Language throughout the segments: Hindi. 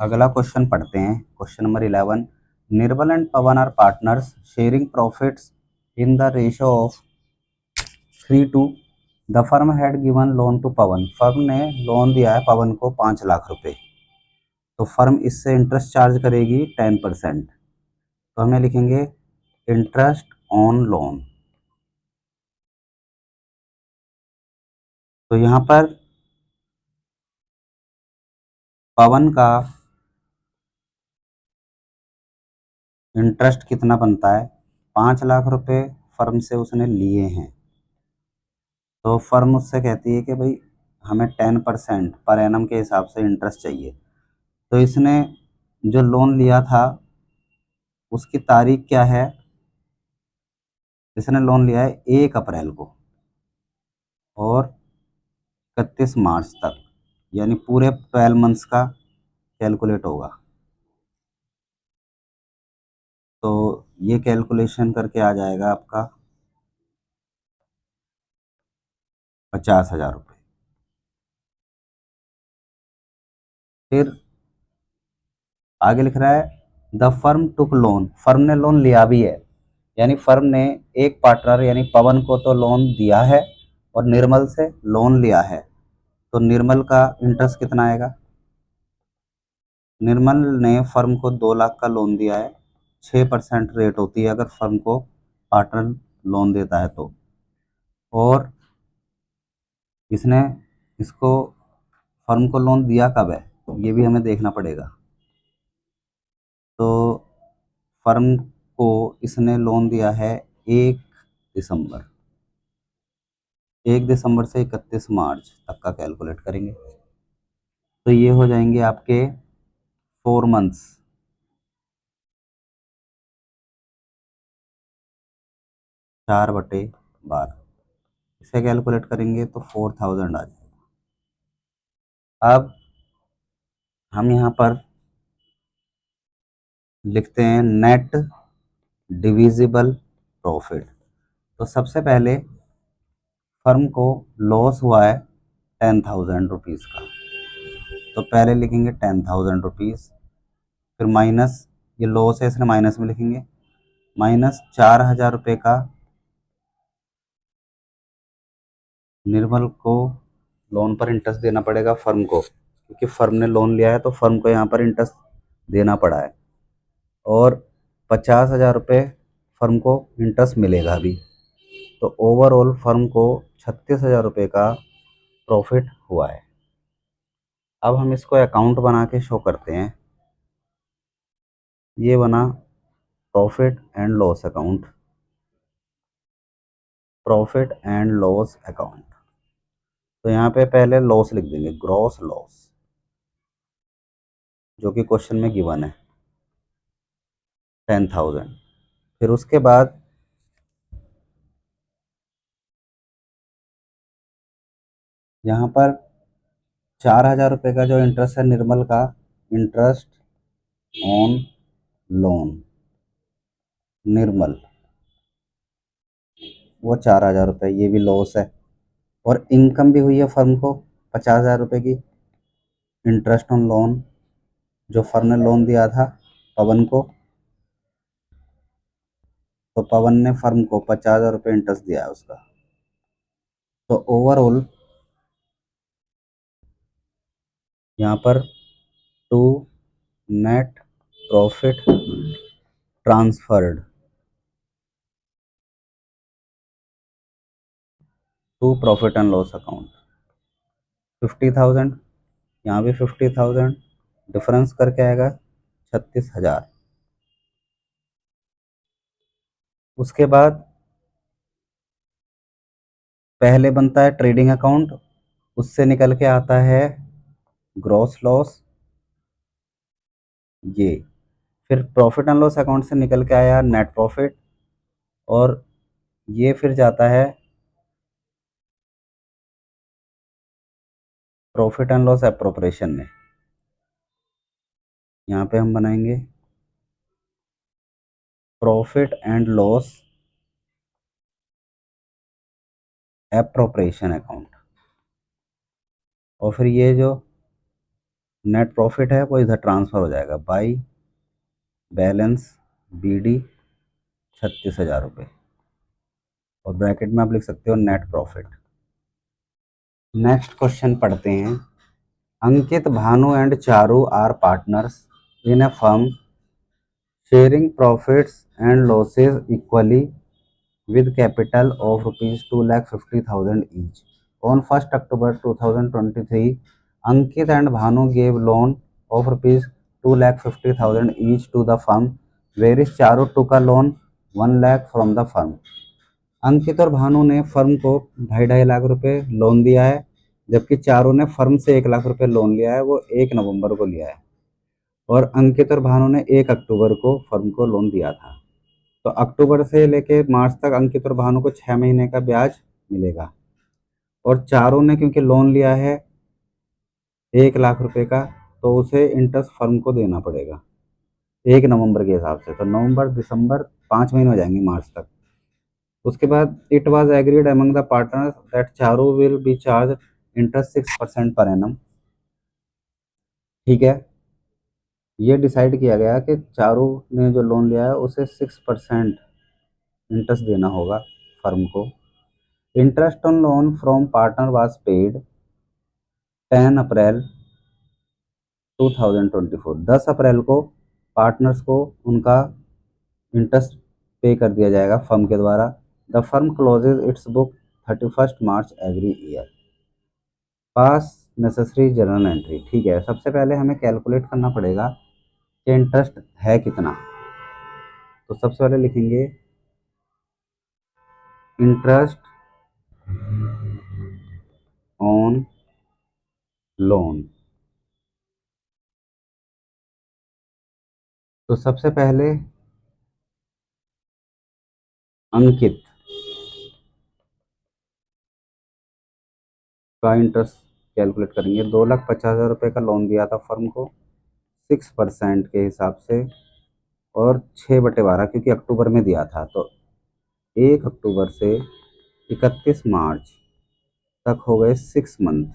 अगला क्वेश्चन पढ़ते हैं। Question number 11। Nirmal and Pavan are partners sharing profits in the ratio of 3:2। The firm had given loan to Pavan. Firm ने लोन दिया है पवन को 5 लाख रुपए। तो फर्म इससे इंटरेस्ट चार्ज करेगी 10%। तो हमें लिखेंगे इंटरेस्ट ऑन लोन। तो यहाँ पर पवन का इंटरेस्ट कितना बनता है, 5 लाख रुपए फर्म से उसने लिए हैं। तो फर्म उससे कहती है कि भाई हमें 10% पर एनम के हिसाब से इंटरेस्ट चाहिए। तो इसने जो लोन लिया था उसकी तारीख क्या है, इसने लोन लिया है 1 अप्रैल को और 31 मार्च तक, यानी पूरे 12 मंथ्स का कैलकुलेट होगा। तो ये कैलकुलेशन करके आ जाएगा आपका 50,000 रुपये। फिर आगे लिख रहा है the firm took loan. Firm ने लोन लिया भी है, यानी फर्म ने एक पार्टनर यानी पवन को तो लोन दिया है और निर्मल से लोन लिया है। तो निर्मल का इंटरेस्ट कितना आएगा, निर्मल ने फर्म को 2 लाख का लोन दिया है, 6% रेट होती है अगर फर्म को पार्टनर लोन देता है तो। और इसने इसको फर्म को लोन दिया कब है ये भी हमें देखना पड़ेगा। तो फर्म को इसने लोन दिया है 1 दिसंबर, 1 दिसंबर से 31 मार्च तक का कैलकुलेट करेंगे। तो ये हो जाएंगे आपके 4 मंथ्स, 4/12। इसे कैलकुलेट करेंगे तो 4,000 आ जाएगा। अब हम यहाँ पर लिखते हैं नेट डिविजिबल प्रॉफिट। तो सबसे पहले फर्म को लॉस हुआ है 10,000 रुपीज़ का, तो पहले लिखेंगे 10,000 रुपीज़। फिर माइनस, ये लॉस है इसलिए माइनस में लिखेंगे, माइनस 4,000 रुपये का निर्मल को लोन पर इंटरेस्ट देना पड़ेगा फर्म को, क्योंकि फर्म ने लोन लिया है तो फर्म को यहाँ पर इंटरेस्ट देना पड़ा है। और 50,000 रुपये फर्म को इंटरेस्ट मिलेगा अभी। तो ओवरऑल फर्म को 36,000 रुपये का प्रॉफिट हुआ है। अब हम इसको अकाउंट बना के शो करते हैं। ये बना profit and loss account, profit and loss account. तो यहाँ पे पहले लॉस लिख देंगे, ग्रॉस लॉस, जो कि क्वेश्चन में गिवन है 10,000। फिर उसके बाद यहाँ पर 4,000 रुपये का जो इंटरेस्ट है निर्मल का, इंटरेस्ट ऑन लोन निर्मल, वो 4,000 रुपये, ये भी लॉस है। और इनकम भी हुई है फर्म को 50,000 रुपये की, इंटरेस्ट ऑन लोन, जो फर्म ने लोन दिया था पवन को, तो पवन ने फर्म को 50,000 रुपये इंटरेस्ट दिया है उसका। तो ओवरऑल यहाँ पर to net profit transferred to profit and loss account 50,000, यहाँ भी 50,000, डिफरेंस करके आएगा 36,000। उसके बाद पहले बनता है ट्रेडिंग अकाउंट, उससे निकल के आता है ग्रॉस लॉस ये। फिर प्रॉफिट एंड लॉस अकाउंट से निकल के आया नेट प्रॉफिट, और ये फिर जाता है प्रॉफिट एंड लॉस एप्रोप्रिएशन में। यहाँ पे हम बनाएंगे profit and loss appropriation account. और फिर ये जो नेट प्रॉफिट है वो इधर ट्रांसफ़र हो जाएगा बाई बैलेंस BD 36,000 रुपये, और ब्रैकेट में आप लिख सकते हो नेट प्रॉफिट। नेक्स्ट क्वेश्चन पढ़ते हैं। Ankit, Bhanu and Charu are partners in a firm sharing profits and losses equally with capital of rupees 2,50,000 each. On 1st October 2023, Ankit and Bhanu gave loan of rupees 2,50,000 each to the firm, whereas Charu took a loan 1 lakh from the firm. अंकित और भानु ने फर्म को 2.5 लाख रुपए लोन दिया है, जबकि चारू ने फर्म से 1 लाख रुपए लोन लिया है, वो 1 नवंबर को लिया है। और अंकित और भानु ने 1 अक्टूबर को फर्म को लोन दिया था। तो अक्टूबर से लेके मार्च तक अंकित और भानु को 6 महीने का ब्याज मिलेगा। और चारू ने क्योंकि लोन लिया है 1 लाख रुपए का, तो उसे इंटरेस्ट फर्म को देना पड़ेगा 1 नवंबर के हिसाब से। तो नवंबर, दिसंबर, 5 महीने हो जाएंगे मार्च तक। उसके बाद it was agreed among the partners that Charu will be charge interest 6% per annum. ठीक है, ये डिसाइड किया गया कि चारू ने जो लोन लिया है उसे 6% इंटरेस्ट देना होगा फर्म को। Interest on loan from partner was paid 10 अप्रैल 2024। 10 अप्रैल को पार्टनर्स को उनका इंटरेस्ट पे कर दिया जाएगा फर्म के द्वारा। The firm closes its book 31 March every year. Pass necessary journal entry. ठीक है, सबसे पहले हमें कैलकुलेट करना पड़ेगा कि इंटरेस्ट है कितना। तो सबसे पहले लिखेंगे इंटरेस्ट ऑन लोन। तो सबसे पहले अंकित का इंटरेस्ट कैलकुलेट करेंगे। 2,50,000 रुपये का लोन दिया था फर्म को 6% के हिसाब से, और 6/12 क्योंकि अक्टूबर में दिया था। तो 1 अक्टूबर से 31 मार्च तक हो गए 6 मंथ।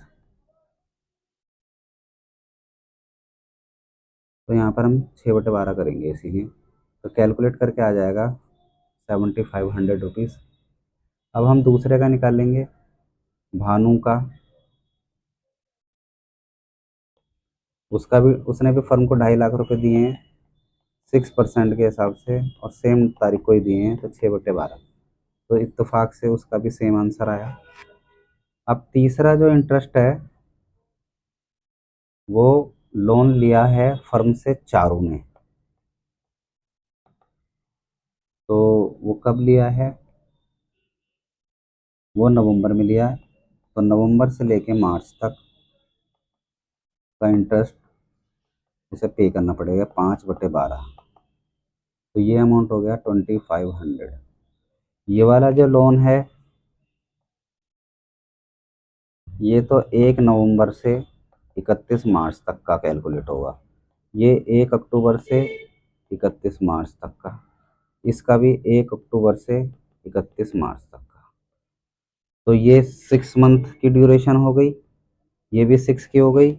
तो यहाँ पर हम 6/12 करेंगे इसीलिए। तो कैलकुलेट करके आ जाएगा 7,500 रुपीज़। अब हम दूसरे का निकालेंगे, भानु का। उसका भी, उसने भी फर्म को 2.5 लाख रुपए दिए हैं 6% के हिसाब से, और सेम तारीख को ही दिए हैं, तो 6/12। तो इत्तेफाक से उसका भी सेम आंसर आया। अब तीसरा जो इंटरेस्ट है वो लोन लिया है फर्म से चारू ने। तो वो कब लिया है, वो नवंबर में लिया है। तो नवंबर से लेके मार्च तक का इंटरेस्ट उसे पे करना पड़ेगा 5/12। तो ये अमाउंट हो गया 2,500। ये वाला जो लोन है ये तो 1 नवंबर से 31 मार्च तक का कैलकुलेट होगा। ये 1 अक्टूबर से 31 मार्च तक का, इसका भी 1 अक्टूबर से 31 मार्च तक का। तो ये 6 मंथ की ड्यूरेशन हो गई, ये भी 6 की हो गई,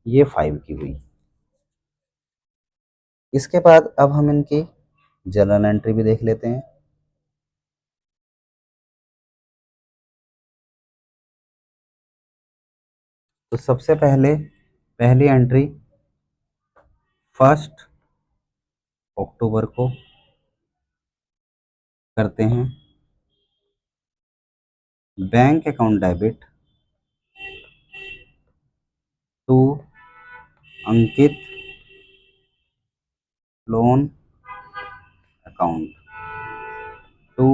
ये 5 की हुई। इसके बाद अब हम इनकी जर्नल एंट्री भी देख लेते हैं। तो सबसे पहले पहली एंट्री 1 अक्टूबर को करते हैं। Bank account debit to Ankit loan account to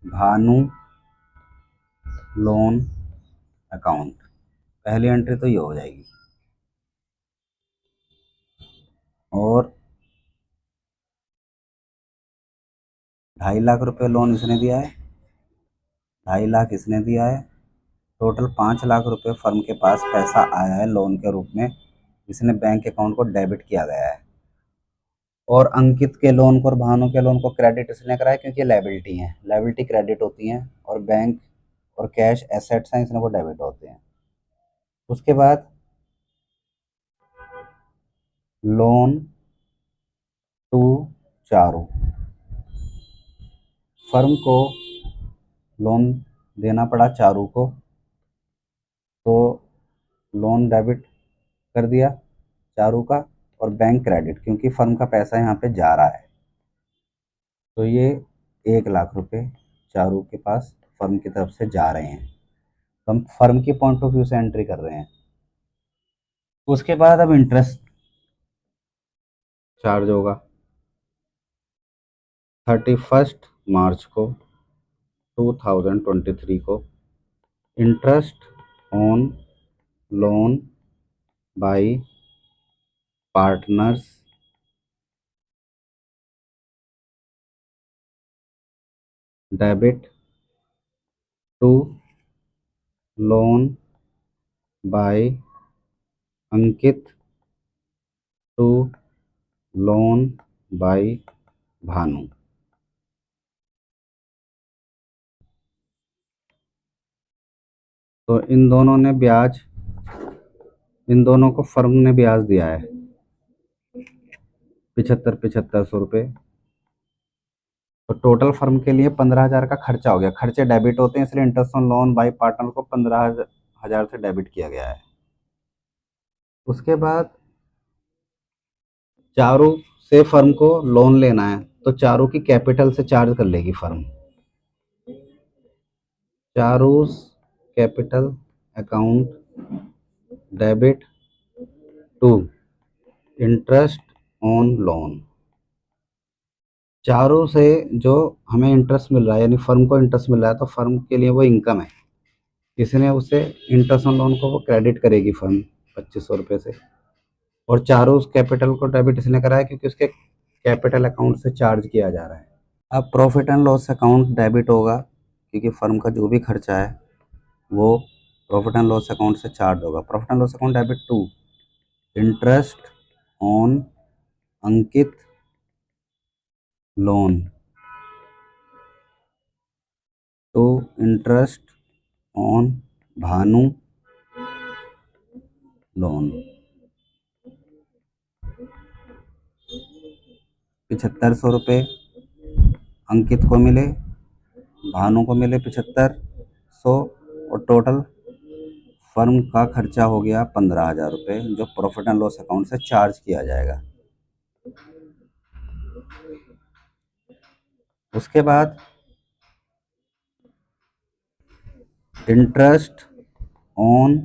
Bhanu loan account. पहली एंट्री तो ये हो जाएगी। और 2.5 लाख रुपए लोन इसने दिया है, 2.5 लाख इसने दिया है। टोटल 5 लाख रुपए फर्म के पास पैसा आया है लोन के रूप में, इसने बैंक अकाउंट को डेबिट किया गया है। और अंकित के लोन को और भानु के लोन को क्रेडिट इसने कराया क्योंकि लायबिलिटी है, लायबिलिटी क्रेडिट होती हैं, और बैंक और कैश एसेट्स हैं, इसलिए वो डेबिट होते हैं। उसके बाद लोन टू चारू। फर्म को लोन देना पड़ा चारू को, तो लोन डेबिट कर दिया चारू का, और बैंक क्रेडिट, क्योंकि फर्म का पैसा यहाँ पे जा रहा है। तो ये 1 लाख रुपए चारू के पास फर्म की तरफ से जा रहे हैं। तो हम फर्म की पॉइंट ऑफ व्यू से एंट्री कर रहे हैं। उसके बाद अब इंटरेस्ट चार्ज होगा 31 मार्च को 2023 को। Interest on loan by partners debit to loan by Ankit to loan by Bhanu. तो इन दोनों को फर्म ने ब्याज दिया है 75,500 रुपये। तो टोटल फर्म के लिए 15,000 का खर्चा हो गया। खर्चे डेबिट होते हैं, इसलिए interest on loan bye partner को 15,000 से डेबिट किया गया है। उसके बाद चारू से फर्म को लोन लेना है, तो चारू की कैपिटल से चार्ज कर लेगी firm. Charu's capital account debit to interest on loan. चारों से जो हमें इंटरेस्ट मिल रहा है, यानी फर्म को इंटरेस्ट मिल रहा है, तो फर्म के लिए वो इनकम है, इसलिए उसे इंटरेस्ट ऑन लोन को वो क्रेडिट करेगी फर्म 2,500 रुपये से। और चारों उस कैपिटल को डेबिट इसलिए करा है क्योंकि उसके कैपिटल अकाउंट से चार्ज किया जा रहा है। अब profit and loss account debit होगा, क्योंकि फर्म का जो भी खर्चा है वो प्रॉफिट एंड लॉस अकाउंट से चार्ज होगा। Profit and loss account debit to interest on Ankit loan to interest on Bhanu loan. 7,500 रुपये अंकित को मिले, भानु को मिले 7,500, और टोटल फर्म का खर्चा हो गया 15,000 रुपये, जो प्रॉफिट एंड लॉस अकाउंट से चार्ज किया जाएगा। उसके बाद interest on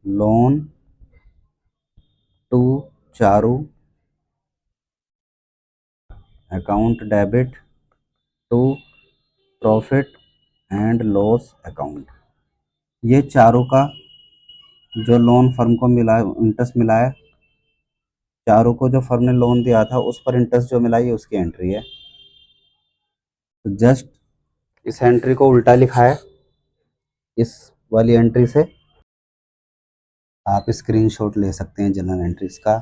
loan to Charu account debit to profit and loss account. ये चारू का जो लोन फर्म को मिला है, इंटरेस्ट मिला है, चारू को जो फर्म ने लोन दिया था उस पर इंटरेस्ट जो मिला, ये उसकी एंट्री है। तो जस्ट इस एंट्री को उल्टा लिखा है इस वाली एंट्री से। आप स्क्रीनशॉट ले सकते हैं जनरल एंट्रीज का।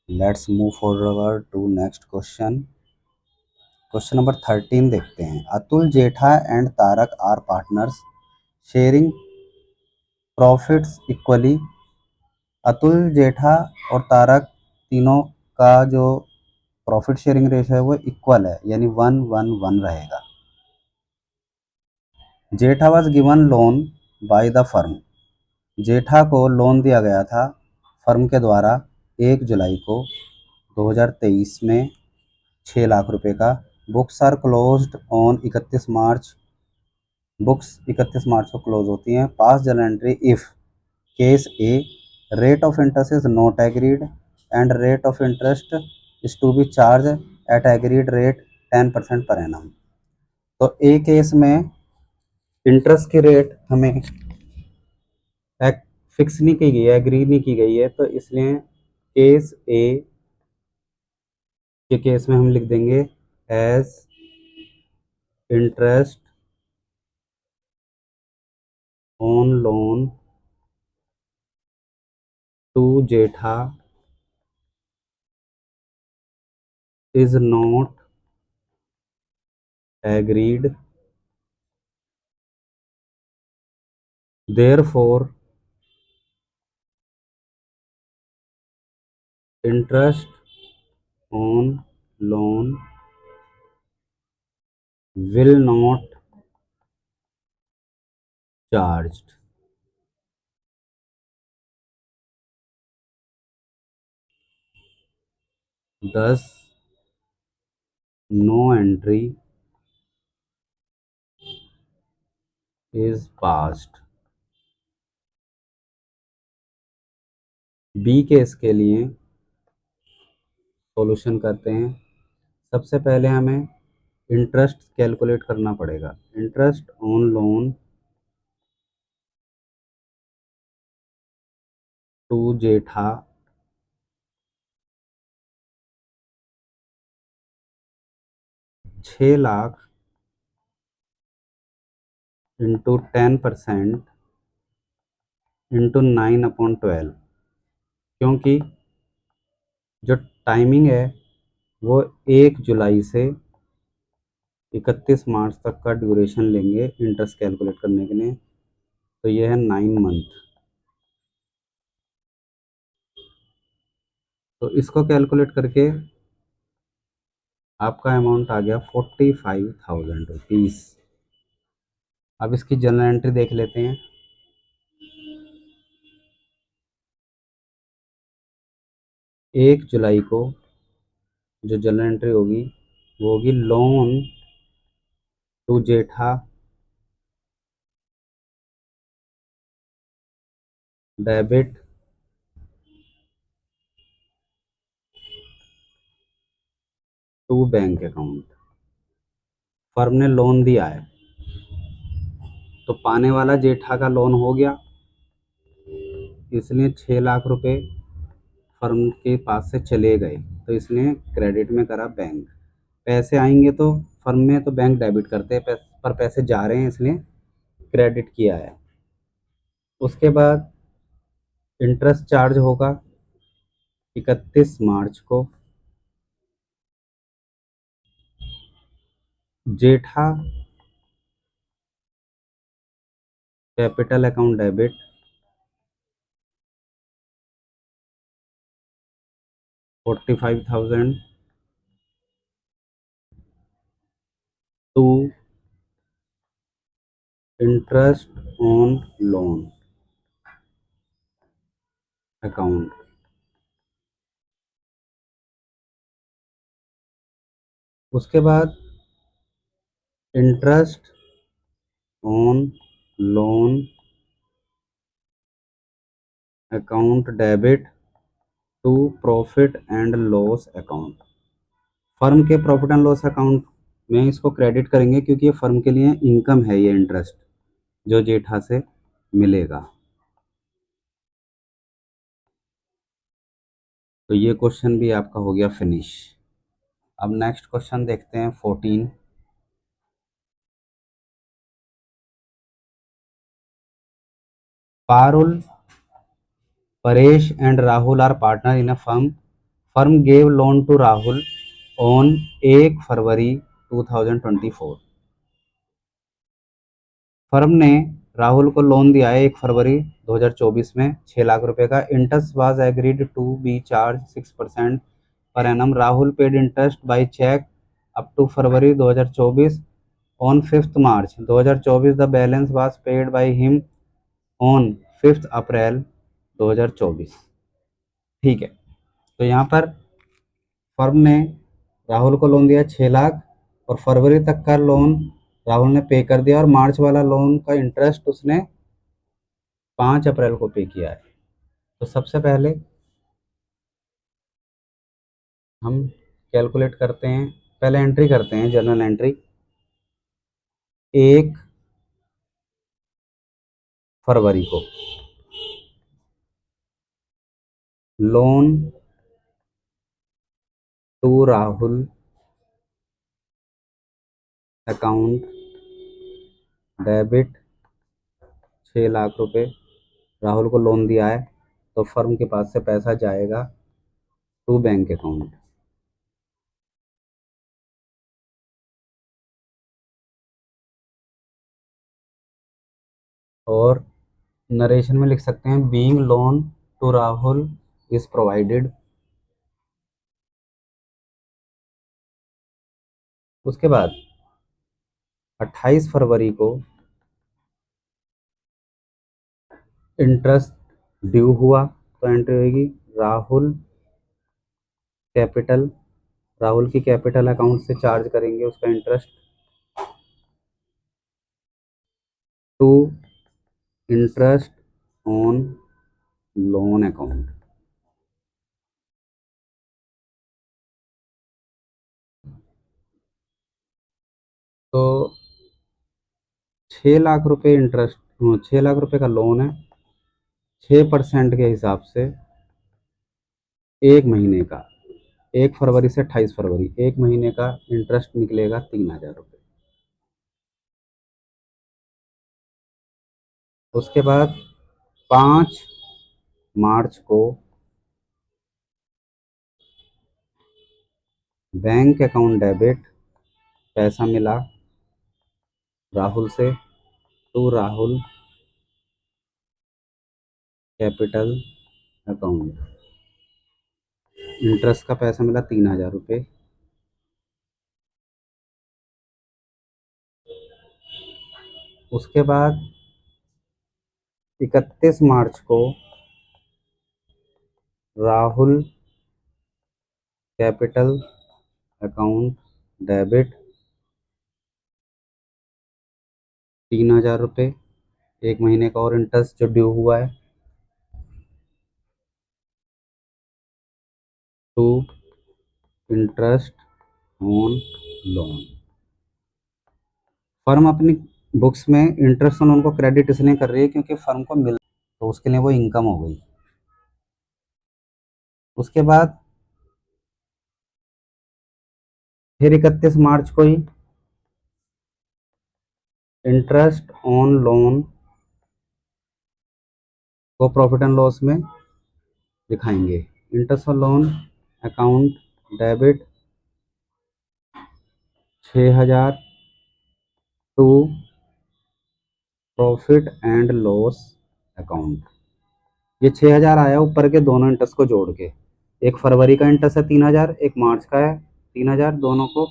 Let's move forward to next question. Question number 13 देखते हैं। Atul Jetha and Tarak are partners sharing profits equally. Atul Jetha और तारक तीनों का जो प्रॉफिट शेयरिंग रेशियो है वो इक्वल है, यानी 1-1-1 रहेगा। Jetha was given loan by the firm. Jetha को लोन दिया गया था फर्म के द्वारा 1 जुलाई को 2023 में 6 लाख रुपए का। Books are closed on 31 March. Books 31 मार्च को क्लोज होती हैं। Pass journal entry if case a rate of interest is not agreed and rate of interest is to be charge at agreed rate 10% per annum. तो ए केस में इंटरेस्ट की रेट हमें फिक्स नहीं की गई है, एग्री नहीं की गई है, तो इसलिए केस ए के केस में हम लिख देंगे as interest on loan to Jetha is not agreed, therefore interest on loan will not charged. Thus no entry is passed. B case के लिए सॉल्यूशन करते हैं। सबसे पहले हमें इंटरेस्ट कैलकुलेट करना पड़ेगा। Interest on loan to Jetha 6 lakh into 10% into 9/12, क्योंकि जो टाइमिंग है वो 1 जुलाई से 31 मार्च तक का ड्यूरेशन लेंगे इंटरेस्ट कैलकुलेट करने के लिए। तो ये है 9 मंथ। तो इसको कैलकुलेट करके आपका अमाउंट आ गया 45,000 रुपीज़। अब इसकी जनरल एंट्री देख लेते हैं। 1 जुलाई को जो जनरल एंट्री होगी वो होगी loan to Jetha debit to bank account. Firm ने लोन दिया है तो पाने वाला जेठा का लोन हो गया, इसलिए 6 लाख रुपए फर्म के पास से चले गए तो इसने क्रेडिट में करा बैंक। पैसे आएंगे तो फर्म में तो बैंक डेबिट करते हैं, पर पैसे जा रहे हैं इसलिए क्रेडिट किया है। उसके बाद इंटरेस्ट चार्ज होगा 31 मार्च को। Jetha capital account debit 45,000 to interest on loan account. उसके बाद interest on loan account debit to profit and loss account. Firm के प्रॉफिट एंड लॉस अकाउंट में इसको क्रेडिट करेंगे क्योंकि ये फर्म के लिए इनकम है, ये इंटरेस्ट जो जेठा से मिलेगा। तो ये क्वेश्चन भी आपका हो गया फिनिश। अब नेक्स्ट क्वेश्चन देखते हैं 14। Parul, Paresh and Rahul are partner in a firm. Firm gave loan to Rahul on 1 February 2024। Firm ने राहुल को लोन दिया है 1 फरवरी 2024 में 6 लाख रुपए का। Interest was agreed to be charge 6% per annum. Rahul paid interest by cheque up to February 2024। On 5 March 2024 the balance was paid by him on 5 April 2024। ठीक है, तो यहाँ पर फर्म ने राहुल को लोन दिया 6 लाख और फरवरी तक का लोन राहुल ने पे कर दिया और मार्च वाला लोन का इंटरेस्ट उसने 5 अप्रैल को पे किया है। तो सबसे पहले हम कैलकुलेट करते हैं, पहले एंट्री करते हैं जर्नल एंट्री। 1 फरवरी को loan to Rahul account debit 6 lakh रुपए। राहुल को लोन दिया है तो फर्म के पास से पैसा जाएगा टू बैंक अकाउंट। और नरेशन में लिख सकते हैं being loan to Rahul is provided उसके बाद 28 फरवरी को इंटरेस्ट ड्यू हुआ तो एंट्री होगी राहुल कैपिटल, राहुल की कैपिटल अकाउंट से चार्ज करेंगे उसका interest to interest on loan account. तो 6 लाख रुपए इंटरेस्ट, 6 लाख रुपए का लोन है, 6% के हिसाब से एक महीने का, 1 फरवरी से 28 फरवरी, एक महीने का इंटरेस्ट निकलेगा 3,000 रुपये। उसके बाद 5 मार्च को बैंक अकाउंट डेबिट, पैसा मिला राहुल से to Rahul capital account, interest का पैसा मिला 3,000 रुपये। उसके बाद 31 मार्च को राहुल कैपिटल अकाउंट डेबिट 3,000 रुपये, एक महीने का और इंटरेस्ट जो ड्यू हुआ है to interest on loan. Firm अपनी बुक्स में इंटरेस्ट ऑन लोन को क्रेडिट इसलिए कर रही है क्योंकि फर्म को मिल, तो उसके लिए वो इनकम हो गई। उसके बाद फिर 31 मार्च को ही इंटरेस्ट ऑन लोन को प्रॉफिट एंड लॉस में दिखाएंगे, interest on loan account debit 6,000 to profit and loss account. ये 6,000 आया ऊपर के दोनों इंटरेस्ट को जोड़ के, एक फरवरी का इंटरेस्ट है 3,000, एक मार्च का है 3,000, दोनों को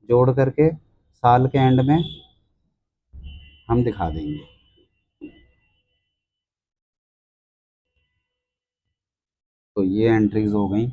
जोड़ करके साल के एंड में हम दिखा देंगे। तो ये एंट्रीज हो गई।